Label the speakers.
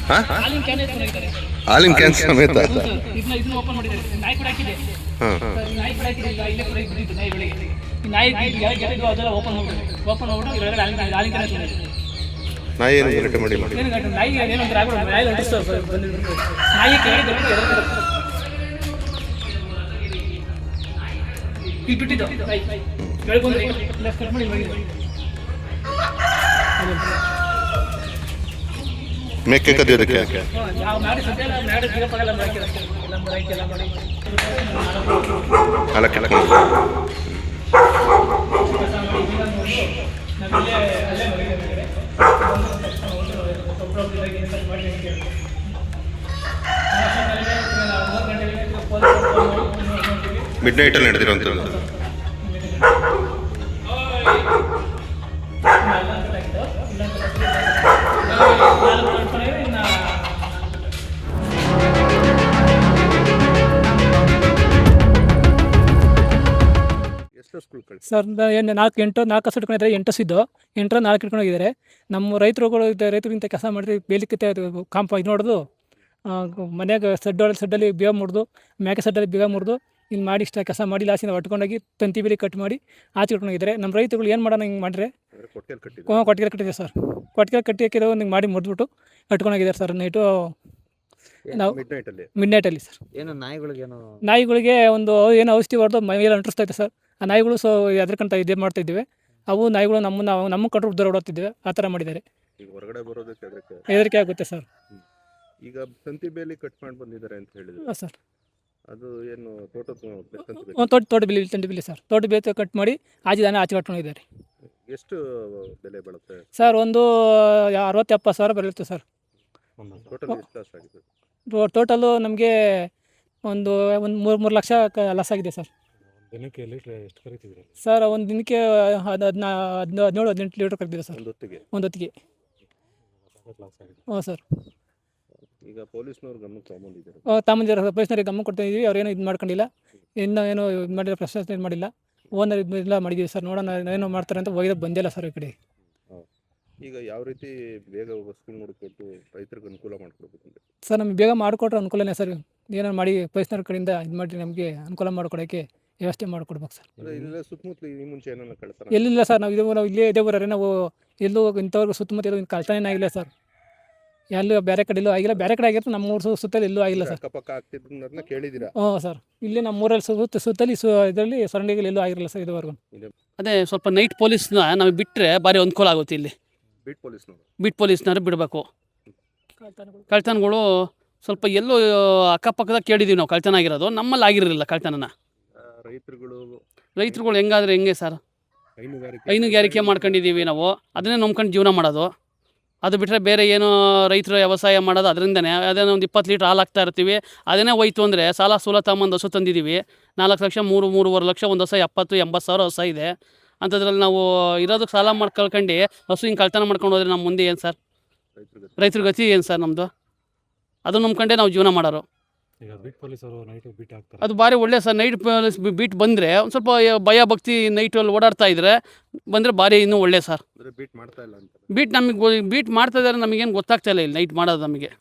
Speaker 1: ಹಾಲಿನ ಕ್ಯಾನ್ ಎತ್ಕೊಂಡಿದ್ದಾರೆ.
Speaker 2: ಹಾಲಿನ ಕ್ಯಾನ್ ಸಮೇತ.
Speaker 1: ಇದನ್ನ ಓಪನ್ ಮಾಡಿದ್ದಾರೆ. ನಾಯಿ ಕೂಡ ಹಾಕಿದೆ. ನಾಯಿ ಕೂಡ ಹಾಕಿದೆ. ಇಲ್ಲೇ ಕೂಡ ಬಿಟ್ಟಿತ್ತು ನಾಯಿ ಬೆಳಿಗ್ಗೆ. ಈ ನಾಯಿ ಗೆರೆದು ಅದೆಲ್ಲ ಓಪನ್ ಮಾಡ್ಬಿಟ್ಟು ಇವೆರಡು ಹಾಲಿನ ಕ್ಯಾನ್ ಎತ್ಕೊಂಡಿದ್ದಾರೆ.
Speaker 2: ನಾಯಿ ಏನು ಗಲಾಟೆ ಮಾಡಿ
Speaker 1: ಏನು ಗಲಾಟೆ ನಾಯಿ ಏನಂದ್ರೆ ಆಗ್ಬಿಡ ನಾಯಿ ಹೊಟ್ಟಿಸ್ತಾರೆ ಸರ್ ಬಂದಿದ್ರು. ನಾಯಿ ಕೇಳಿದ್ರು ಇಲ್ಲಿ ಬಿಟ್ಟಿದ್ದು ನಾಯಿ ಬೆಳ್ಕೊಂಡ್ರೆ ಲೆಫ್ಟ್ ಕಟ್ ಮಾಡಿ ಹೋಗಿದ್ರು.
Speaker 2: ಮೇಕೆ ಕದಿಯೋದಕ್ಕೆ
Speaker 1: ಯಾವ ಮಾಡಿ ಸದ್ಯ ಮಾಡಿ ಗಿಡಪಗಲ್ಲ ಮಾಡಿ ಎಲ್ಲ ಮಾಡಿ
Speaker 2: ಅಲ್ಲ ಕೆಳಗೆ ಮಿಡ್ ನೈಟಲ್ಲಿ ನಡೆದಿರೋಂಥದ್ದು.
Speaker 1: ಸರ್ 4 ಹಸು ಇಟ್ಕೊಂಡಿದ್ದಾರೆ. 8 ಹಸು ಇದ್ದು 8 4 ಇಟ್ಕೊಂಡು ಹೋಗಿದ್ದಾರೆ. ನಮ್ಮ ರೈತರುಗಳು ರೈತರಿಗಿಂತ ಕೆಲಸ ಮಾಡಿದ್ರೆ ಬೇಲಿಕ್ಕೆ ಕಾಂಪ ಇದು ನೋಡೋದು ಮನೆಯಾಗ ಸಡ್ಡಲ್ಲಿ ಬೇಗ ಮುರಿದು ಮೇಕೆ ಸಡ್ಡಲ್ಲಿ ಬೇಗ ಮುರಿದು ಇಲ್ಲಿ ಮಾಡಿ ಇಷ್ಟ ಕೆಲಸ ಮಾಡಿ ಲಾಸಿಂದ ಹೊಟ್ಕೊಂಡೋಗಿ ತಂತಿ ಬೇಲಿ ಕಟ್ ಮಾಡಿ ಆಚೆ ಇಟ್ಕೊಂಡಿದ್ದಾರೆ. ನಮ್ಮ ರೈತರುಗಳು ಏನು ಮಾಡೋಣ ಹಿಂಗೆ ಮಾಡಿದ್ರೆ ಕೊಟ್ಟಿಗೆ ಕಟ್ಟಿದೆ ಸರ್. ಕೊಟ್ಟಿಗೆ ಕಟ್ಟಿ ಹಾಕಿರೋ ಹಿಂಗೆ ಮಾಡಿ ಮುರಿದ್ಬಿಟ್ಟು ಕಟ್ಕೊಂಡೋಗಿದ್ದಾರೆ ಸರ್. ನೈಟು ನಾವು ಮಿಡ್ ನೈಟಲ್ಲಿ ಸರ್.
Speaker 3: ಏನು
Speaker 1: ನಾಯಿಗಳಿಗೆ ಒಂದು ಏನು ಔಷಧಿ ಹೊಡೆದು ಮೈಯಲ್ಲಿ ಅಂಟಿಸ್ತೈತೆ ಸರ್. ಆ ನಾಯಿಗಳು ಎದ್ರಕಂತ ಇದೇ ಮಾಡ್ತಾಯಿದ್ದೀವಿ. ಅವು ನಾಯಿಗಳು ನಮ್ಮ ಕಂಟ್ರೋಲ್ ದೂರ ಓಡಾಡ್ತಿದ್ದೇವೆ. ಆ ಥರ ಮಾಡಿದ್ದಾರೆ.
Speaker 2: ಹೊರಗಡೆ ಬರೋದಕ್ಕೆ
Speaker 1: ಹೆದರಿಕೆ ಆಗುತ್ತೆ ಸರ್.
Speaker 2: ಈಗ ತಂತಿ ಬೇಲಿ ಕಟ್ ಮಾಡಿ ಬಂದಿದ್ದಾರೆ ಅಂತ ಹೇಳಿದ್ರು
Speaker 1: ಸರ್.
Speaker 2: ಅದು ಏನು
Speaker 1: ತೋಟ ಬೇಲಿ ತಂತಿ ಬೇಲಿ ಸರ್. ತೋಟ ಬೇಲಿ ಕಟ್ ಮಾಡಿ ಆಚೆ ಕಟ್ಕೊಂಡಿದ್ದಾರೆ.
Speaker 2: ಎಷ್ಟು ಬೆಲೆ ಬೀಳುತ್ತೆ
Speaker 1: ಸರ್? ಒಂದು 60-70 ಸಾವಿರ ಬರುತ್ತೆ ಸರ್. ಟೋಟಲು ನಮಗೆ ಒಂದು 3 ಲಕ್ಷ ಲಾಸ್ ಆಗಿದೆ ಸರ್. ಸರ್ ಒಂದು ದಿನಕ್ಕೆ 17-18 ಲೀಟ್ರ್ ಕರೆದಿದೆ ಸರ್ ಒಂದು ಹೊತ್ತಿಗೆ. ಹ್ಞೂ ಸರ್.
Speaker 2: ಈಗ ಪೊಲೀಸ್ನವ್ರು ಗಮನಕ್ಕೆ ತಗೊಂಡಿದ್ದಾರೆ.
Speaker 1: ಪೊಲೀಸ್ನವ್ರಿಗೆ ಗಮನ ಕೊಡ್ತಾ ಇದ್ದೀವಿ. ಅವ್ರೇನು ಇದು ಮಾಡ್ಕೊಂಡಿಲ್ಲ. ಇನ್ನೂ ಏನು ಇದು ಮಾಡಿಲ್ಲ, ಪ್ರಶ್ನೆ ಇದು ಮಾಡಿಲ್ಲ. ಓನರ್ ಇದೆಲ್ಲ ಮಾಡಿದ್ದೀವಿ ಸರ್. ನೋಡೋಣ ಏನೋ ಮಾಡ್ತಾರೆ ಅಂತ ಹೋಗಿದ್ದು ಬಂದಿಲ್ಲ ಸರ್ ಈ ಕಡೆ.
Speaker 2: ಈಗ ಯಾವ ರೀತಿ ಬೇಗ ವಸ್ತು ನೋಡಿಕೊಟ್ಟು ರೈತರಿಗೆ ಅನುಕೂಲ ಮಾಡಿಕೊಡ್ಬೇಕು
Speaker 1: ಸರ್? ನಮಗೆ ಬೇಗ ಮಾಡಿಕೊಟ್ರೆ ಅನುಕೂಲನೇ ಸರ್. ಏನೋ ಮಾಡಿ ಪೊಲೀಸ್ನವ್ರ ಕಡೆಯಿಂದ ಇದು ಮಾಡಿ ನಮಗೆ ಅನುಕೂಲ ಮಾಡಿಕೊಡೋಕ್ಕೆ ವ್ಯವಸ್ಥೆ ಮಾಡಿಕೊಡ್ಬೇಕು ಸರ್.
Speaker 2: ಸುತ್ತಮುತ್ತಲು ಈ ಮುಂಚೆ ಏನೋ ಕಳ್ತಾರ?
Speaker 1: ಎಲ್ಲಿಲ್ಲ ಸರ್. ನಾವು ಇಲ್ಲೇ ಇದೇ ಊರೇ. ನಾವು ಎಲ್ಲೂ ಇಂಥವ್ರಿಗೆ ಸುತ್ತಮುತ್ತ ಎಲ್ಲೂ ಕಳ್ತನೇ ಆಗಿಲ್ಲ ಸರ್. ಎಲ್ಲೂ ಬೇರೆ ಕಡೆ ಎಲ್ಲೂ ಆಗಿಲ್ಲ. ಬೇರೆ ಕಡೆ ಆಗಿರುತ್ತೆ, ನಮ್ಮ ಊರು ಸುತ್ತಲ್ಲಿ ಎಲ್ಲೂ ಆಗಿಲ್ಲ ಸರ್.
Speaker 2: ಅಕ್ಕಪಕ್ಕ ಆಗ್ತಿದ್ದನ್ನ ಕೇಳಿದ್ದೀರಾ?
Speaker 1: ಹ್ಞೂ ಸರ್. ಇಲ್ಲಿ ನಮ್ಮ ಊರಲ್ಲಿ ಸುತ್ತಲಿ ಇದರಲ್ಲಿ ಸರೌಂಡಿಂಗಲ್ಲಿ ಎಲ್ಲೂ ಆಗಿರಲಿಲ್ಲ ಸರ್ ಇದುವರೆಗೂ.
Speaker 4: ಅದೇ ಸ್ವಲ್ಪ ನೈಟ್ ಪೊಲೀಸ್ನ ನಮಗೆ ಬಿಟ್ಟರೆ ಭಾರಿ ಅನುಕೂಲ ಆಗುತ್ತೆ. ಇಲ್ಲಿ ಬೀಟ್ ಪೊಲೀಸ್ನವ್ರು ಬಿಡಬೇಕು. ಕಳ್ತನಗಳು ಸ್ವಲ್ಪ ಎಲ್ಲೋ ಅಕ್ಕಪಕ್ಕದಾಗ ಕೇಳಿದ್ದೀವಿ ನಾವು ಕಳ್ತನ ಆಗಿರೋದು. ನಮ್ಮಲ್ಲಿ ಆಗಿರಲಿಲ್ಲ ಕಳ್ತನನ. ರೈತರುಗಳು ಹೆಂಗೆ ಸರ್? ಹೈನುಗಾರಿಕೆ ಮಾಡ್ಕೊಂಡಿದ್ದೀವಿ ನಾವು. ಅದನ್ನೇ ನಂಬ್ಕೊಂಡು ಜೀವನ ಮಾಡೋದು. ಅದು ಬಿಟ್ಟರೆ ಬೇರೆ ಏನು ರೈತರು ವ್ಯವಸಾಯ ಮಾಡೋದು ಅದರಿಂದನೇ. ಅದೇನೋ ಒಂದು 20 ಲೀಟ್ರ್ ಹಾಲು ಹಾಕ್ತಾ ಇರ್ತೀವಿ. ಅದನ್ನೇ ಹೋಯ್ತು ಅಂದರೆ ಸಾಲ ತಗೊಂಬಂದು ಹಸು ತಂದಿದ್ದೀವಿ. 4 ಲಕ್ಷ 3-3.5 ಲಕ್ಷ ಒಂದು ಹೊಸ 70-80 ಸಾವಿರ ಹೊಸ ಇದೆ. ಅಂಥದ್ರಲ್ಲಿ ನಾವು ಇರೋದಕ್ಕೆ ಸಾಲ ಮಾಡ್ಕೊಳ್ಕೊಂಡು ಹಸು ಹಿಂಗೆ ಕಳ್ತನ ಮಾಡ್ಕೊಂಡು ಹೋದರೆ ನಮ್ಮ ಮುಂದೆ ಏನು ಸರ್? ರೈತರ ಗತಿ ಏನು ಸರ್ ನಮ್ಮದು? ಅದು ನಂಬ್ಕೊಂಡೇ ನಾವು ಜೀವನ ಮಾಡೋರು. ಅದು ಭಾರಿ ಒಳ್ಳೆ ಸರ್. ನೈಟ್ ಪೊಲೀಸ್ ಬೀಟ್ ಬಂದರೆ ಒಂದು ಸ್ವಲ್ಪ ಭಯ ಭಕ್ತಿ ನೈಟಲ್ಲಿ ಓಡಾಡ್ತಾ ಇದ್ರೆ ಬಂದರೆ ಭಾರಿ ಇನ್ನೂ ಒಳ್ಳೆ ಸರ್. ಬೀಟ್ ಮಾಡ್ತಾ ಇದ್ದಾರೆ ನಮಗೇನು ಗೊತ್ತಾಗ್ತಾ ಇಲ್ಲ ಇಲ್ಲಿ ನೈಟ್ ಮಾಡೋದು ನಮಗೆ.